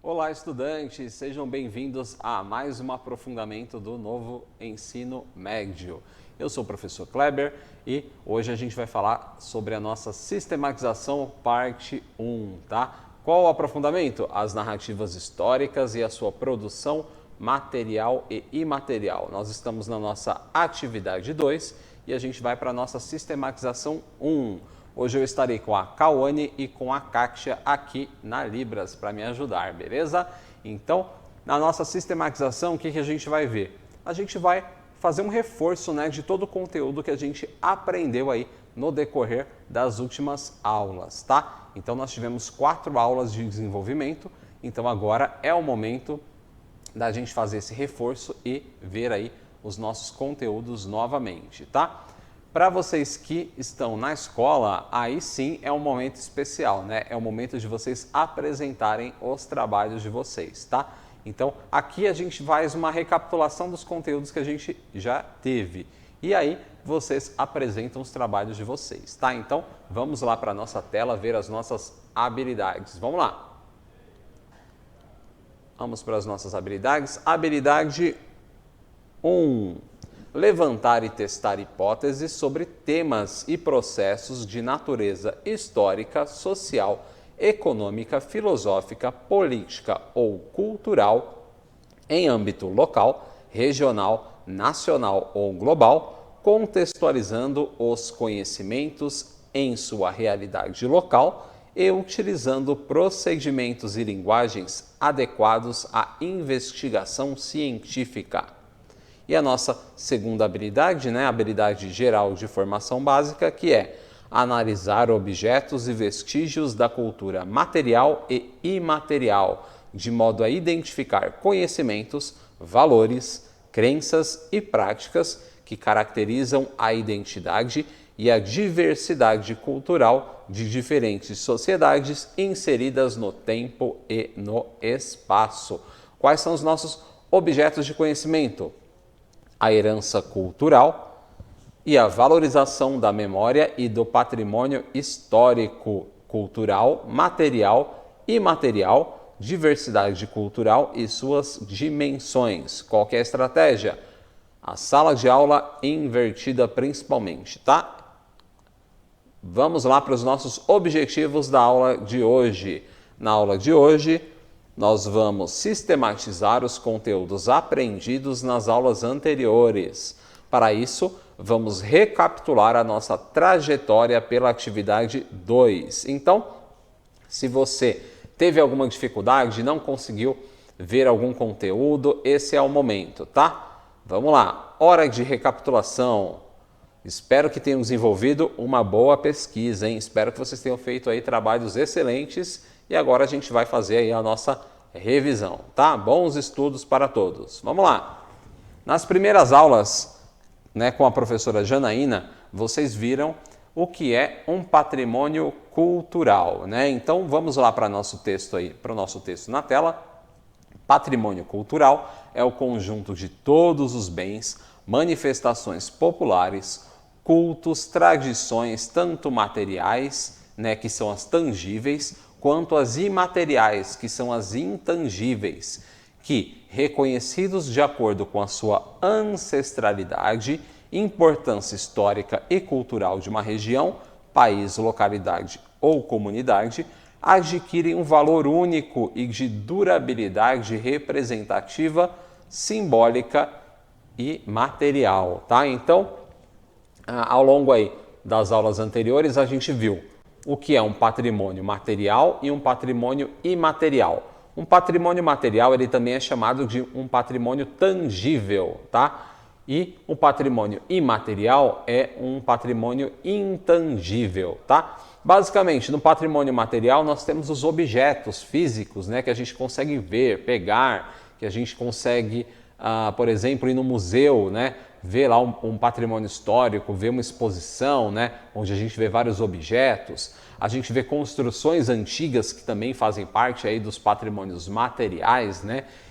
Olá, estudantes! Sejam bem-vindos a mais um aprofundamento do novo ensino médio. Eu sou o professor Kleber e hoje a gente vai falar sobre a nossa sistematização parte 1, tá? Qual o aprofundamento? As narrativas históricas e a sua produção material e imaterial. Nós estamos na nossa atividade 2 e a gente vai para a nossa sistematização 1. Hoje eu estarei com a Cauane e com a Kátia aqui na Libras para me ajudar, beleza? Então, na nossa sistematização, o que a gente vai ver? A gente vai fazer um reforço, de todo o conteúdo que a gente aprendeu aí no decorrer das últimas aulas, tá? Então, nós tivemos 4 aulas de desenvolvimento, então agora é o momento da gente fazer esse reforço e ver aí os nossos conteúdos novamente, tá? Para vocês que estão na escola, aí sim é um momento especial, É o momento de vocês apresentarem os trabalhos de vocês, tá? Então, aqui a gente faz uma recapitulação dos conteúdos que a gente já teve. E aí, vocês apresentam os trabalhos de vocês, tá? Então, vamos lá para a nossa tela ver as nossas habilidades. Vamos lá! Vamos para as nossas habilidades. Habilidade 1. Levantar e testar hipóteses sobre temas e processos de natureza histórica, social, econômica, filosófica, política ou cultural em âmbito local, regional, nacional ou global, contextualizando os conhecimentos em sua realidade local e utilizando procedimentos e linguagens adequados à investigação científica. E a nossa segunda habilidade, a habilidade geral de formação básica, que é analisar objetos e vestígios da cultura material e imaterial, de modo a identificar conhecimentos, valores, crenças e práticas que caracterizam a identidade e a diversidade cultural de diferentes sociedades inseridas no tempo e no espaço. Quais são os nossos objetos de conhecimento? A herança cultural e a valorização da memória e do patrimônio histórico, cultural, material, imaterial, diversidade cultural e suas dimensões. Qual que é a estratégia? A sala de aula invertida principalmente, tá? Vamos lá para os nossos objetivos da aula de hoje. Na aula de hoje, nós vamos sistematizar os conteúdos aprendidos nas aulas anteriores. Para isso, vamos recapitular a nossa trajetória pela atividade 2. Então, se você teve alguma dificuldade, não conseguiu ver algum conteúdo, esse é o momento, tá? Vamos lá, hora de recapitulação. Espero que tenham desenvolvido uma boa pesquisa, hein? Espero que vocês tenham feito aí trabalhos excelentes e agora a gente vai fazer aí a nossa revisão, tá? Bons estudos para todos. Vamos lá. Nas primeiras aulas, com a professora Janaína, vocês viram o que é um patrimônio cultural, Então vamos lá para o nosso texto na tela. Patrimônio cultural é o conjunto de todos os bens, manifestações populares, cultos, tradições, tanto materiais, que são as tangíveis, quanto as imateriais, que são as intangíveis, que, reconhecidos de acordo com a sua ancestralidade, importância histórica e cultural de uma região, país, localidade ou comunidade, adquirem um valor único e de durabilidade representativa, simbólica e material, tá? Então, ao longo aí das aulas anteriores, a gente viu o que é um patrimônio material e um patrimônio imaterial. Um patrimônio material, ele também é chamado de um patrimônio tangível, tá? E o patrimônio imaterial é um patrimônio intangível, tá? Basicamente, no patrimônio material, nós temos os objetos físicos, que a gente consegue ver, pegar, que a gente consegue, por exemplo, ir no museu, ver lá um patrimônio histórico, ver uma exposição, onde a gente vê vários objetos. A gente vê construções antigas que também fazem parte aí dos patrimônios materiais,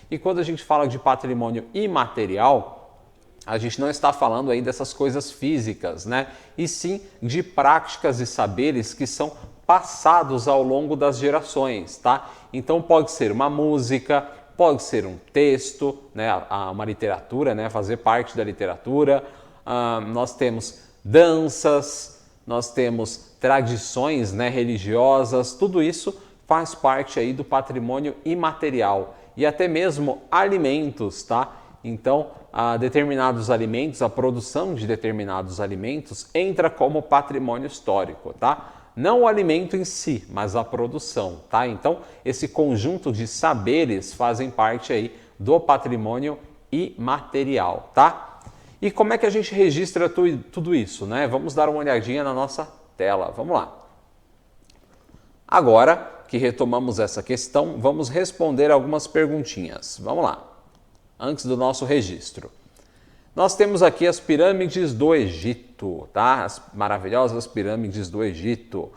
E quando a gente fala de patrimônio imaterial, a gente não está falando aí dessas coisas físicas, E sim de práticas e saberes que são passados ao longo das gerações, tá? Então pode ser uma música, pode ser um texto, né? Uma literatura, né? Fazer parte da literatura. Nós temos danças, nós temos tradições, né? Religiosas, tudo isso faz parte aí do patrimônio imaterial e até mesmo alimentos, tá? Então, determinados alimentos, a produção de determinados alimentos entra como patrimônio histórico, tá? Não o alimento em si, mas a produção, tá? Então, esse conjunto de saberes fazem parte aí do patrimônio imaterial, tá? E como é que a gente registra tudo isso, né? Vamos dar uma olhadinha na nossa tela, vamos lá. Agora que retomamos essa questão, vamos responder algumas perguntinhas. Vamos lá, antes do nosso registro. Nós temos aqui as pirâmides do Egito, tá? As maravilhosas pirâmides do Egito.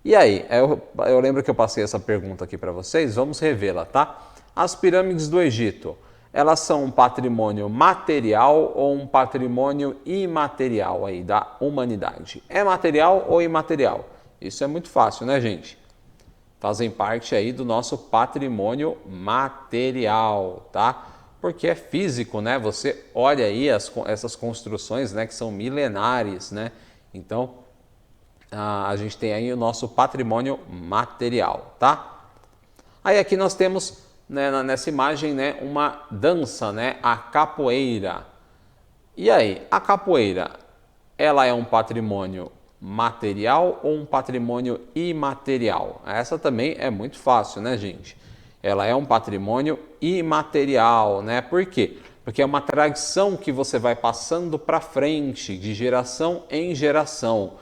E aí, eu lembro que eu passei essa pergunta aqui para vocês, vamos revê-la, tá? As pirâmides do Egito, elas são um patrimônio material ou um patrimônio imaterial aí da humanidade? É material ou imaterial? Isso é muito fácil, né, gente? Fazem parte aí do nosso patrimônio material, tá? Porque é físico, né? Você olha aí essas construções, né, que são milenares, né? Então, a gente tem aí o nosso patrimônio material, tá? Aí aqui nós temos, né, nessa imagem, né, uma dança, né, a capoeira. E aí, a capoeira, ela é um patrimônio material ou um patrimônio imaterial? Essa também é muito fácil, né, gente? Ela é um patrimônio imaterial, né? Por quê? Porque é uma tradição que você vai passando para frente, de geração em geração,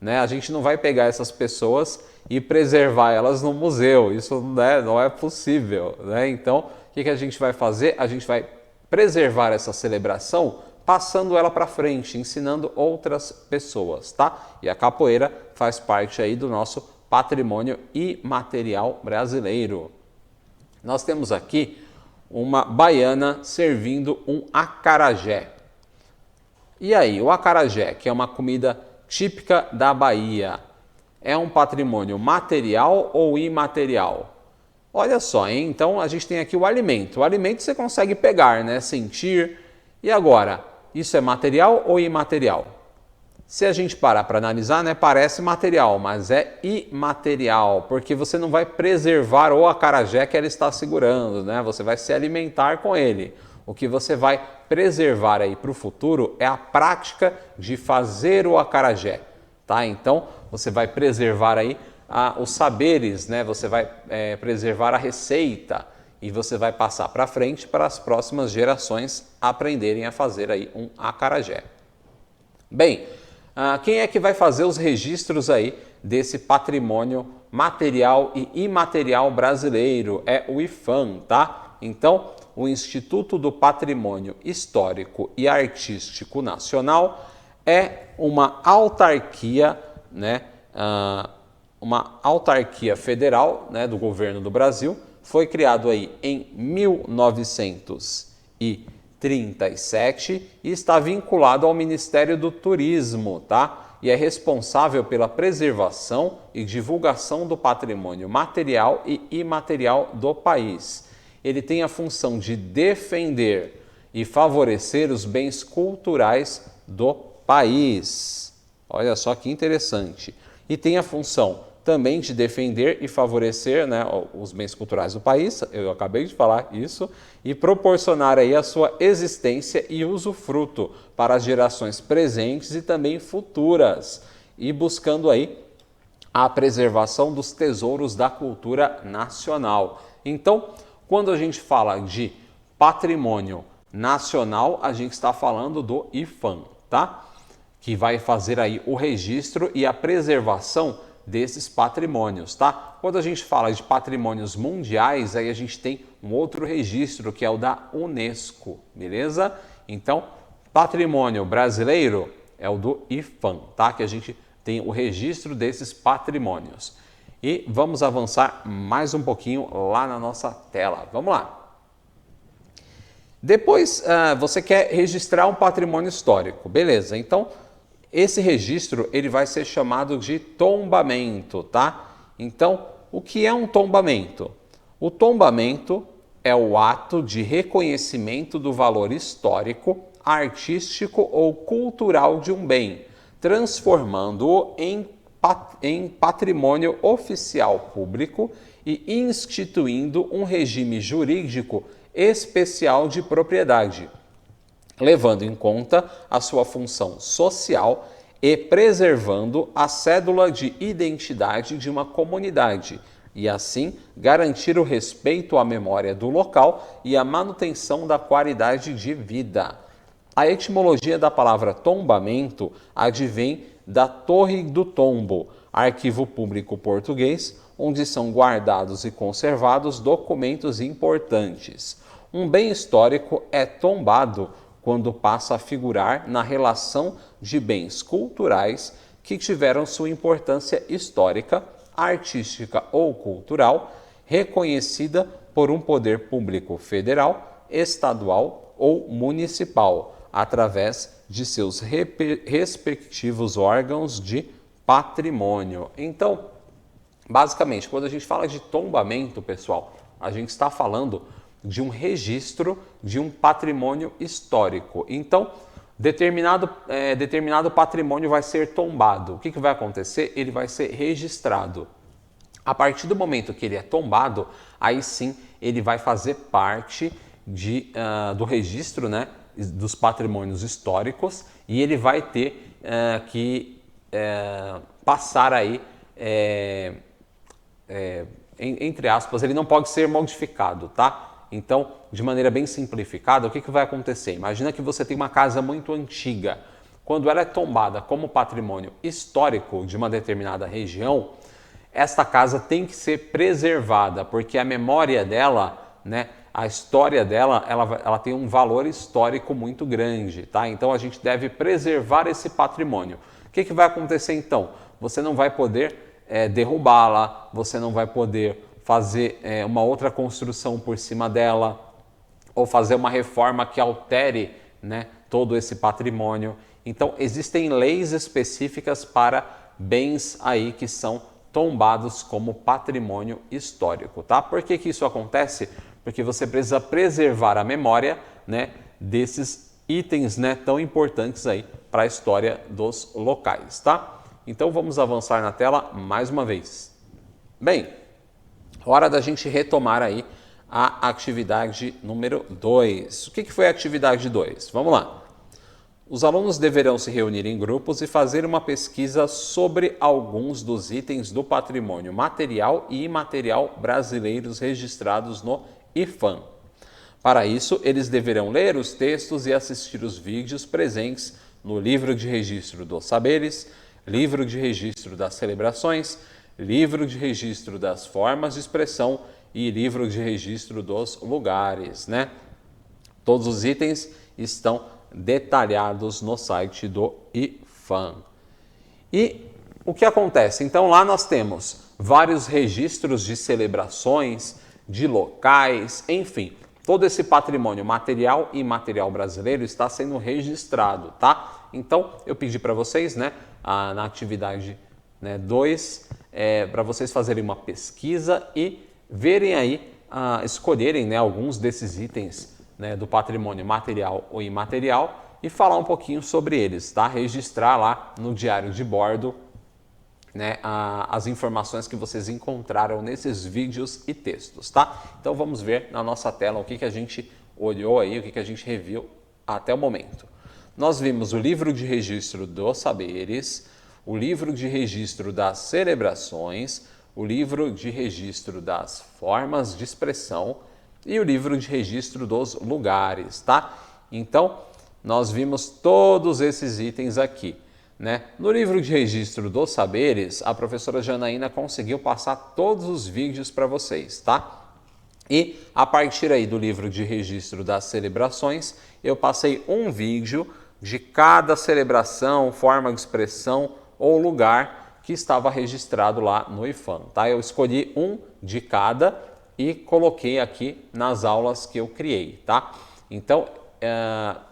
né? A gente não vai pegar essas pessoas e preservar elas no museu, isso, né, não é possível, né? Então, o que a gente vai fazer? A gente vai preservar essa celebração passando ela para frente, ensinando outras pessoas, tá? E a capoeira faz parte aí do nosso patrimônio imaterial brasileiro. Nós temos aqui uma baiana servindo um acarajé. E aí, o acarajé, que é uma comida típica da Bahia, é um patrimônio material ou imaterial? Olha só, hein? Então a gente tem aqui o alimento. O alimento você consegue pegar, né? Sentir. E agora, isso é material ou imaterial? Se a gente parar para analisar, né, parece material, mas é imaterial, porque você não vai preservar o acarajé que ela está segurando, né? Você vai se alimentar com ele. O que você vai preservar aí para o futuro é a prática de fazer o acarajé, tá? Então, você vai preservar aí os saberes, né? Você vai preservar a receita e você vai passar para frente para as próximas gerações aprenderem a fazer aí um acarajé. Bem, quem é que vai fazer os registros aí desse patrimônio material e imaterial brasileiro? É o IPHAN, tá? Então, o Instituto do Patrimônio Histórico e Artístico Nacional é uma autarquia, né? Uma autarquia federal, né, do governo do Brasil. Foi criado aí em 1937 e está vinculado ao Ministério do Turismo, tá? E é responsável pela preservação e divulgação do patrimônio material e imaterial do país. Ele tem a função de defender e favorecer os bens culturais do país. Olha só que interessante. E tem a função também de defender e favorecer, né, os bens culturais do país, eu acabei de falar isso, e proporcionar aí a sua existência e usufruto para as gerações presentes e também futuras, e buscando aí a preservação dos tesouros da cultura nacional. Então, quando a gente fala de patrimônio nacional, a gente está falando do IPHAN, tá? Que vai fazer aí o registro e a preservação desses patrimônios, tá? Quando a gente fala de patrimônios mundiais, aí a gente tem um outro registro que é o da Unesco, beleza? Então, patrimônio brasileiro é o do IPHAN, tá? Que a gente tem o registro desses patrimônios. E vamos avançar mais um pouquinho lá na nossa tela. Vamos lá. Depois, você quer registrar um patrimônio histórico, beleza? Então, esse registro ele vai ser chamado de tombamento, tá? Então, o que é um tombamento? O tombamento é o ato de reconhecimento do valor histórico, artístico ou cultural de um bem, transformando-o em patrimônio oficial público e instituindo um regime jurídico especial de propriedade, levando em conta a sua função social e preservando a cédula de identidade de uma comunidade, e assim garantir o respeito à memória do local e a manutenção da qualidade de vida. A etimologia da palavra tombamento advém da Torre do Tombo, arquivo público português, onde são guardados e conservados documentos importantes. Um bem histórico é tombado quando passa a figurar na relação de bens culturais que tiveram sua importância histórica, artística ou cultural, reconhecida por um poder público federal, estadual ou municipal, através de seus respectivos órgãos de patrimônio. Então, basicamente, quando a gente fala de tombamento, pessoal, a gente está falando de um registro de um patrimônio histórico. Então, determinado patrimônio vai ser tombado. O que vai acontecer? Ele vai ser registrado. A partir do momento que ele é tombado, aí sim ele vai fazer parte do registro, né, dos patrimônios históricos, e ele vai ter que passar aí, entre aspas, ele não pode ser modificado, tá? Então, de maneira bem simplificada, o que vai acontecer? Imagina que você tem uma casa muito antiga. Quando ela é tombada como patrimônio histórico de uma determinada região, esta casa tem que ser preservada, porque a memória dela, né, a história dela, ela tem um valor histórico muito grande, tá? Então a gente deve preservar esse patrimônio. O que vai acontecer então? Você não vai poder derrubá-la, você não vai poder fazer uma outra construção por cima dela, ou fazer uma reforma que altere, né, todo esse patrimônio. Então existem leis específicas para bens aí que são tombados como patrimônio histórico, tá? Por que isso acontece? Porque você precisa preservar a memória, né, desses itens, né, tão importantes aí para a história dos locais, tá? Então vamos avançar na tela mais uma vez. Bem, hora da gente retomar aí a atividade número 2. O que foi a atividade 2? Vamos lá. Os alunos deverão se reunir em grupos e fazer uma pesquisa sobre alguns dos itens do patrimônio material e imaterial brasileiros registrados no IPHAN. Para isso, eles deverão ler os textos e assistir os vídeos presentes no Livro de Registro dos Saberes, Livro de Registro das Celebrações, Livro de Registro das Formas de Expressão e Livro de Registro dos Lugares, né? Todos os itens estão detalhados no site do IPHAN. E o que acontece? Então lá nós temos vários registros de celebrações, de locais, enfim, todo esse patrimônio material e imaterial brasileiro está sendo registrado, tá? Então eu pedi para vocês, né, na atividade 2, para vocês fazerem uma pesquisa e verem aí, escolherem, né, alguns desses itens, né, do patrimônio material ou imaterial e falar um pouquinho sobre eles, tá? Registrar lá no diário de bordo, né, as informações que vocês encontraram nesses vídeos e textos, tá? Então vamos ver na nossa tela o que a gente olhou aí, o que a gente reviu até o momento. Nós vimos o livro de registro dos saberes, o livro de registro das celebrações, o livro de registro das formas de expressão e o livro de registro dos lugares, tá? Então, nós vimos todos esses itens aqui, né? No livro de registro dos saberes, a professora Janaína conseguiu passar todos os vídeos para vocês, tá? E a partir aí do livro de registro das celebrações, eu passei um vídeo de cada celebração, forma de expressão ou lugar que estava registrado lá no IPHAN, tá? Eu escolhi um de cada e coloquei aqui nas aulas que eu criei, tá? Então,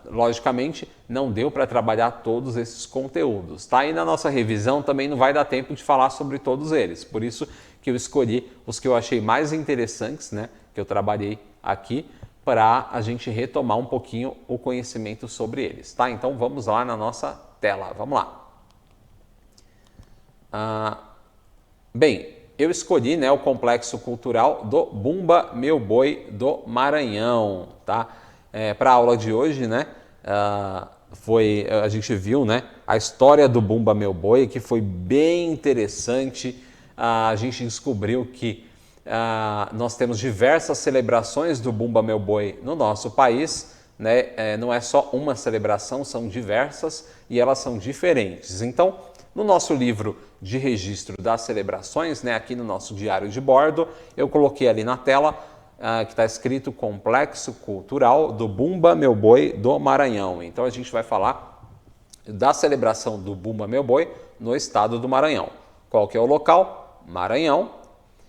logicamente, não deu para trabalhar todos esses conteúdos, tá? E na nossa revisão também não vai dar tempo de falar sobre todos eles, por isso que eu escolhi os que eu achei mais interessantes, né? Que eu trabalhei aqui, para a gente retomar um pouquinho o conhecimento sobre eles, tá? Então vamos lá na nossa tela, vamos lá. Bem, eu escolhi, né, o complexo cultural do Bumba Meu Boi do Maranhão, tá? Para a aula de hoje, né, a gente viu, né, a história do Bumba Meu Boi, que foi bem interessante. A gente descobriu que nós temos diversas celebrações do Bumba Meu Boi no nosso país, né? Não é só uma celebração, são diversas e elas são diferentes. Então, no nosso livro de registro das celebrações, né, aqui no nosso diário de bordo, eu coloquei ali na tela que está escrito Complexo Cultural do Bumba Meu Boi do Maranhão. Então a gente vai falar da celebração do Bumba Meu Boi no estado do Maranhão. Qual que é o local? Maranhão.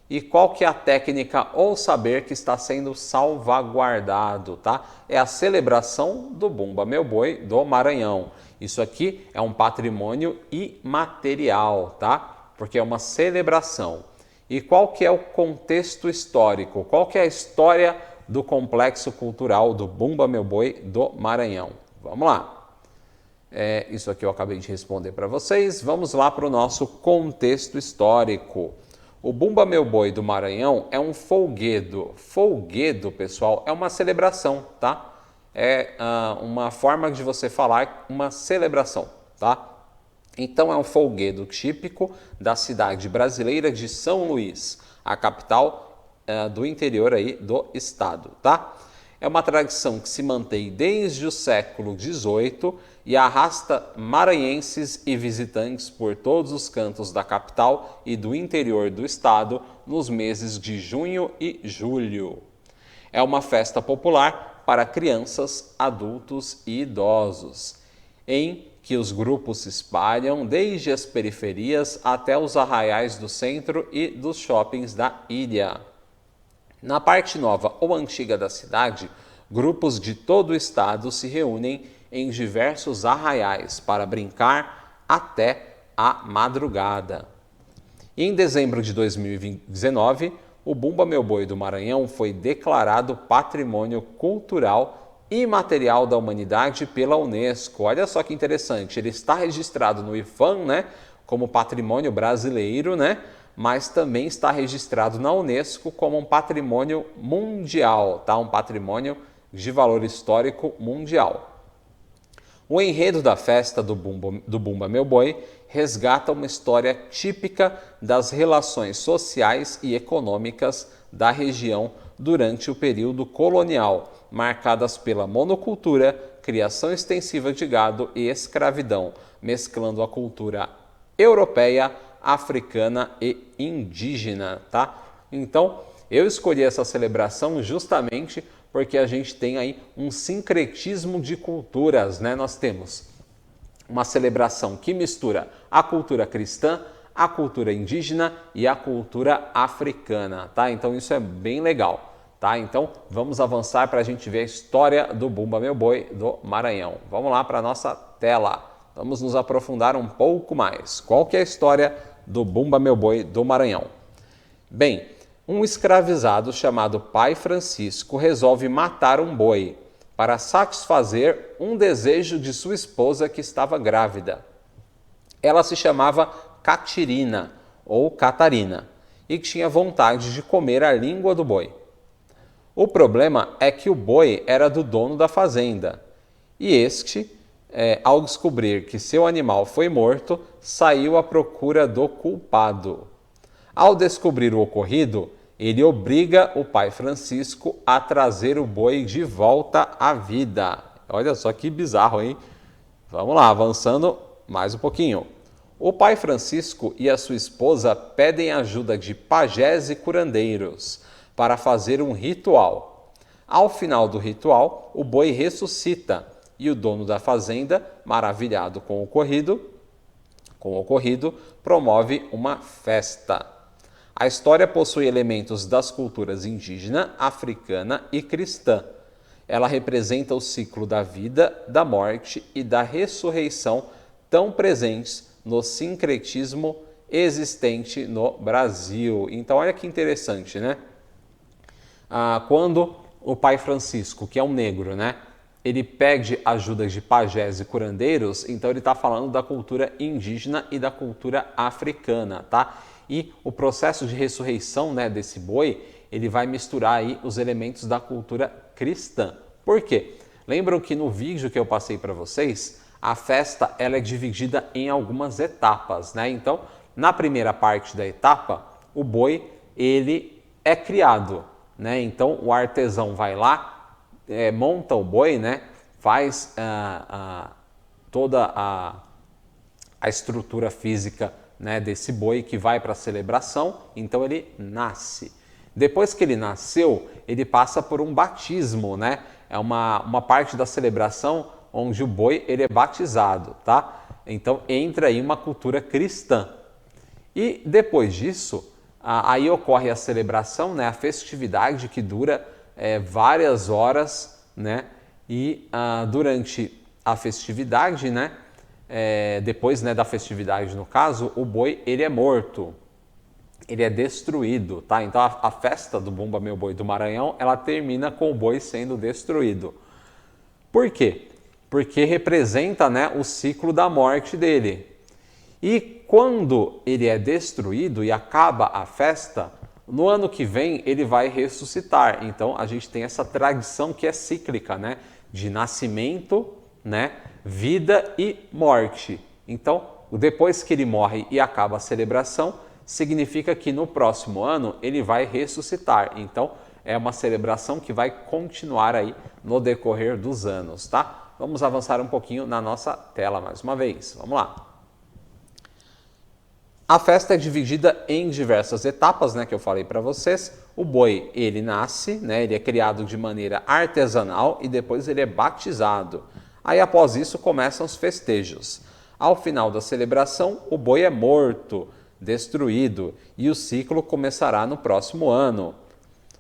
E qual que é a técnica ou saber que está sendo salvaguardado, tá? É a celebração do Bumba Meu Boi do Maranhão. Isso aqui é um patrimônio imaterial, tá? Porque é uma celebração. E qual que é o contexto histórico? Qual que é a história do complexo cultural do Bumba Meu Boi do Maranhão? Vamos lá. Isso aqui eu acabei de responder para vocês. Vamos lá para o nosso contexto histórico. O Bumba Meu Boi do Maranhão é um folguedo. Folguedo, pessoal, é uma celebração, tá? É uma forma de você falar uma celebração, tá? Então é um folguedo típico da cidade brasileira de São Luís, a capital do interior aí do estado, tá? É uma tradição que se mantém desde o século XVIII e arrasta maranhenses e visitantes por todos os cantos da capital e do interior do estado nos meses de junho e julho. É uma festa popular para crianças, adultos e idosos, em que os grupos se espalham desde as periferias até os arraiais do centro e dos shoppings da ilha. Na parte nova ou antiga da cidade, grupos de todo o estado se reúnem em diversos arraiais para brincar até a madrugada. E em dezembro de 2019, o Bumba Meu Boi do Maranhão foi declarado Patrimônio Cultural Imaterial da Humanidade pela Unesco. Olha só que interessante, ele está registrado no IPHAN, né, como patrimônio brasileiro, né, mas também está registrado na Unesco como um patrimônio mundial, tá? Um patrimônio de valor histórico mundial. O enredo da festa do Bumba Meu Boi resgata uma história típica das relações sociais e econômicas da região durante o período colonial, marcadas pela monocultura, criação extensiva de gado e escravidão, mesclando a cultura europeia, africana e indígena, tá? Então, eu escolhi essa celebração justamente porque a gente tem aí um sincretismo de culturas, né? Nós temos uma celebração que mistura a cultura cristã, a cultura indígena e a cultura africana, tá? Então isso é bem legal, tá? Então vamos avançar para a gente ver a história do Bumba Meu Boi do Maranhão. Vamos lá para a nossa tela. Vamos nos aprofundar um pouco mais. Qual que é a história do Bumba Meu Boi do Maranhão? Bem, um escravizado chamado Pai Francisco resolve matar um boi para satisfazer um desejo de sua esposa que estava grávida. Ela se chamava Catirina ou Catarina e tinha vontade de comer a língua do boi. O problema é que o boi era do dono da fazenda e este, ao descobrir que seu animal foi morto, saiu à procura do culpado. Ao descobrir o ocorrido, ele obriga o Pai Francisco a trazer o boi de volta à vida. Olha só que bizarro, hein? Vamos lá, avançando mais um pouquinho. O Pai Francisco e a sua esposa pedem ajuda de pajés e curandeiros para fazer um ritual. Ao final do ritual, o boi ressuscita e o dono da fazenda, maravilhado com o ocorrido, promove uma festa. A história possui elementos das culturas indígena, africana e cristã. ela representa o ciclo da vida, da morte e da ressurreição tão presentes no sincretismo existente no Brasil. Então, olha que interessante, né? Quando o Pai Francisco, que é um negro, né, ele pede ajuda de pajés e curandeiros, então ele está falando da cultura indígena e da cultura africana, tá? E o processo de ressurreição, né, desse boi, ele vai misturar aí os elementos da cultura cristã. Por quê? Lembram que no vídeo que eu passei para vocês, a festa ela é dividida em algumas etapas, né? Então, na primeira parte da etapa, o boi ele é criado, né? Então, o artesão vai lá, monta o boi, né? Faz toda a estrutura física, né, desse boi que vai para a celebração. Então, ele nasce. Depois que ele nasceu, ele passa por um batismo, né? É uma parte da celebração onde o boi ele é batizado, tá? Então, entra aí uma cultura cristã. E depois disso, aí ocorre a celebração, né, a festividade que dura várias horas, né, e durante a festividade, né, depois, né, da festividade no caso, o boi ele é morto, ele é destruído, tá? Então a festa do Bumba Meu Boi do Maranhão, ela termina com o boi sendo destruído. Por quê? Porque representa, né, o ciclo da morte dele. E quando ele é destruído e acaba a festa, no ano que vem ele vai ressuscitar. Então a gente tem essa tradição que é cíclica, né? De nascimento, né? Vida e morte. Então, depois que ele morre e acaba a celebração, significa que no próximo ano ele vai ressuscitar. Então é uma celebração que vai continuar aí no decorrer dos anos, tá? Vamos avançar um pouquinho na nossa tela mais uma vez. Vamos lá. A festa é dividida em diversas etapas, né, que eu falei para vocês. O boi, ele nasce, né, ele é criado de maneira artesanal e depois ele é batizado. Aí após isso começam os festejos. Ao final da celebração, o boi é morto, destruído e o ciclo começará no próximo ano.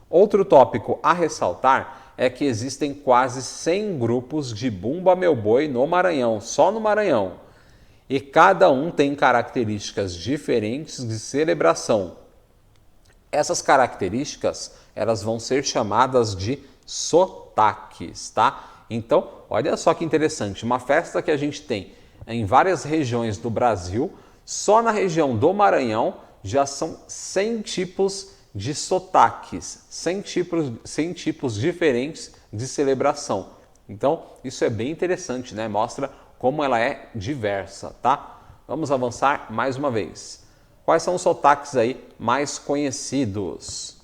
Outro tópico a ressaltar é que existem quase 100 grupos de Bumba Meu Boi no Maranhão, só no Maranhão. E cada um tem características diferentes de celebração. Essas características, elas vão ser chamadas de sotaques, tá? Então, olha só que interessante, uma festa que a gente tem em várias regiões do Brasil, só na região do Maranhão já são 100 tipos de sotaques, 100 tipos diferentes de celebração. Então, isso é bem interessante, né? Mostra como ela é diversa, tá? Vamos avançar mais uma vez. Quais são os sotaques aí mais conhecidos?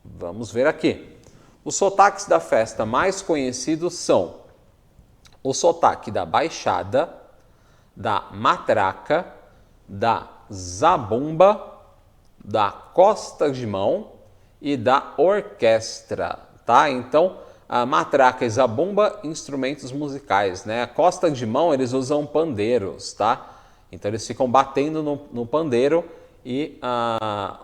Vamos ver aqui. Os sotaques da festa mais conhecidos são o sotaque da Baixada, da Matraca, da Zabumba, da Costa de Mão e da Orquestra, tá? Então, a matraca e zabumba, instrumentos musicais, né? A Costa de Mão, eles usam pandeiros, tá? Então eles ficam batendo no pandeiro e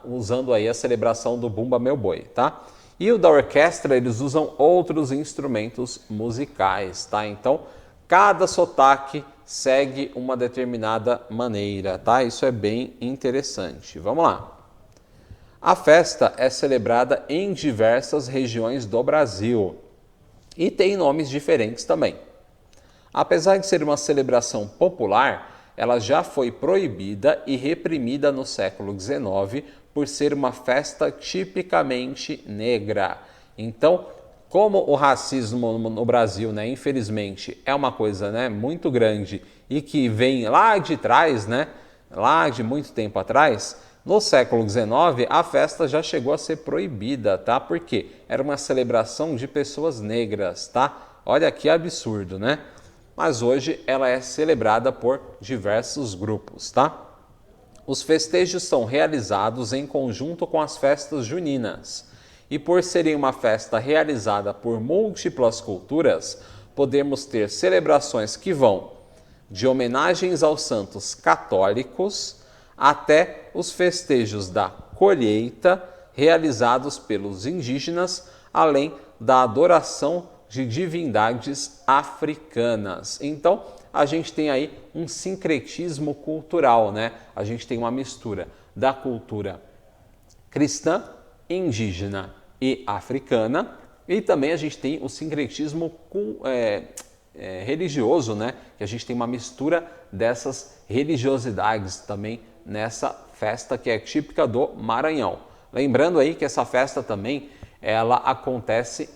usando aí a celebração do Bumba Meu Boi, tá? E o da orquestra, eles usam outros instrumentos musicais, tá? Então, cada sotaque segue uma determinada maneira, tá? Isso é bem interessante. Vamos lá. A festa é celebrada em diversas regiões do Brasil e tem nomes diferentes também. Apesar de ser uma celebração popular, ela já foi proibida e reprimida no século XIX por ser uma festa tipicamente negra. Então, como o racismo no Brasil, né, infelizmente, é uma coisa, né, muito grande e que vem lá de trás, né, lá de muito tempo atrás, no século XIX, a festa já chegou a ser proibida, tá? Porque era uma celebração de pessoas negras, tá? Olha que absurdo, né? Mas hoje ela é celebrada por diversos grupos, tá? Os festejos são realizados em conjunto com as festas juninas. E por serem uma festa realizada por múltiplas culturas, podemos ter celebrações que vão de homenagens aos santos católicos até os festejos da colheita realizados pelos indígenas, além da adoração de divindades africanas. Então, a gente tem aí um sincretismo cultural, né? A gente tem uma mistura da cultura cristã, indígena e africana, e também a gente tem o sincretismo religioso, né? Que a gente tem uma mistura dessas religiosidades também nessa festa que é típica do Maranhão. Lembrando aí que essa festa também ela acontece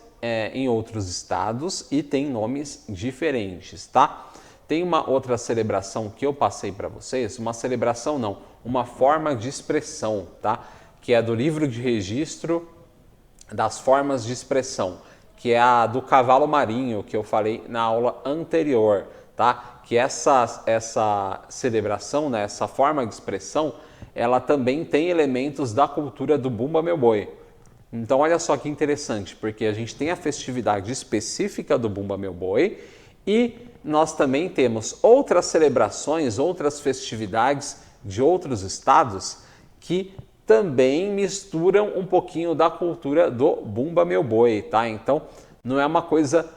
em outros estados e tem nomes diferentes, tá? Tem uma outra celebração que eu passei para vocês, uma celebração não, uma forma de expressão, tá? Que é do livro de registro das formas de expressão, que é a do cavalo marinho, que eu falei na aula anterior, tá? Que essa celebração, né, essa forma de expressão, ela também tem elementos da cultura do Bumba Meu Boi. Então olha só que interessante, porque a gente tem a festividade específica do Bumba Meu Boi e nós também temos outras celebrações, outras festividades de outros estados que também misturam um pouquinho da cultura do Bumba Meu Boi, tá? Então não é uma coisa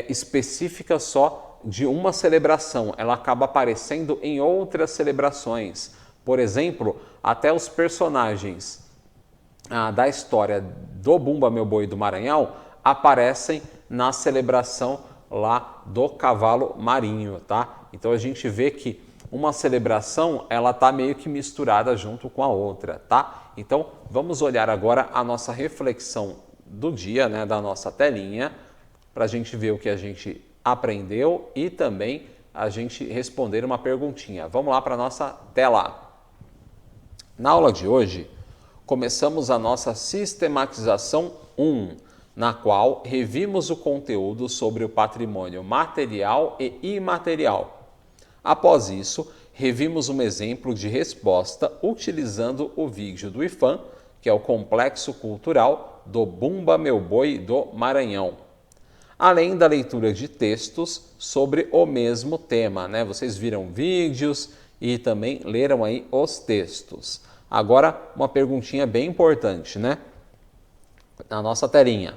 específica só de uma celebração, ela acaba aparecendo em outras celebrações. Por exemplo, até os personagens da história do Bumba Meu Boi do Maranhão aparecem na celebração lá do cavalo marinho, tá? Então a gente vê que uma celebração ela tá meio que misturada junto com a outra, tá? Então vamos olhar agora a nossa reflexão do dia, né, da nossa telinha, para a gente ver o que a gente aprendeu e também a gente responder uma perguntinha. Vamos lá para a nossa tela. Na aula de hoje, começamos a nossa sistematização 1, na qual revimos o conteúdo sobre o patrimônio material e imaterial. Após isso, revimos um exemplo de resposta utilizando o vídeo do IFAM, que é o Complexo Cultural do Bumba Meu Boi do Maranhão. Além da leitura de textos sobre o mesmo tema, né? Vocês viram vídeos e também leram aí os textos. Agora, uma perguntinha bem importante, né? Na nossa telinha.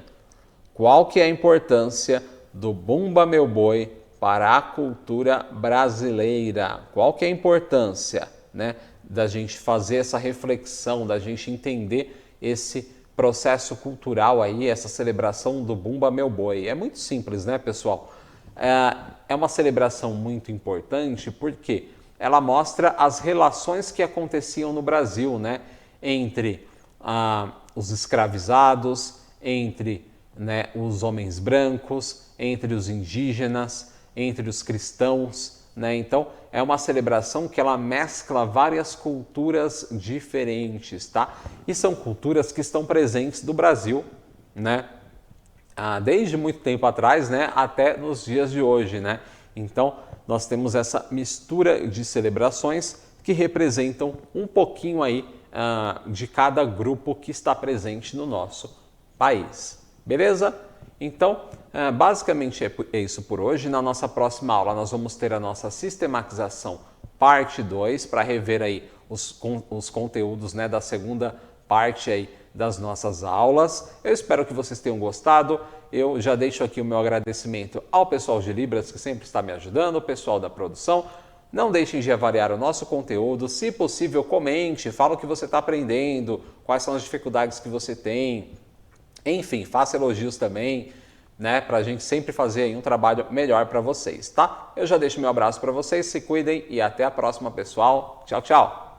Qual que é a importância do Bumba Meu Boi para a cultura brasileira? Qual que é a importância, né, da gente fazer essa reflexão, da gente entender esse processo cultural aí, essa celebração do Bumba Meu Boi? É muito simples, né, pessoal? É uma celebração muito importante porque ela mostra as relações que aconteciam no Brasil, né, entre os escravizados, entre os homens brancos, entre os indígenas, entre os cristãos, né? Então é uma celebração que ela mescla várias culturas diferentes, tá? E são culturas que estão presentes no Brasil, né? Desde muito tempo atrás, né? Até nos dias de hoje, né? Então nós temos essa mistura de celebrações que representam um pouquinho aí de cada grupo que está presente no nosso país. Beleza? Então, basicamente é isso por hoje. Na nossa próxima aula, nós vamos ter a nossa sistematização parte 2 para rever aí os conteúdos, né, da segunda parte aí das nossas aulas. Eu espero que vocês tenham gostado. Eu já deixo aqui o meu agradecimento ao pessoal de Libras que sempre está me ajudando, o pessoal da produção. Não deixem de avaliar o nosso conteúdo. Se possível, comente, fala o que você está aprendendo, quais são as dificuldades que você tem. Enfim, faça elogios também, né, para a gente sempre fazer aí um trabalho melhor para vocês, tá? Eu já deixo meu abraço para vocês, se cuidem e até a próxima, pessoal. Tchau, tchau!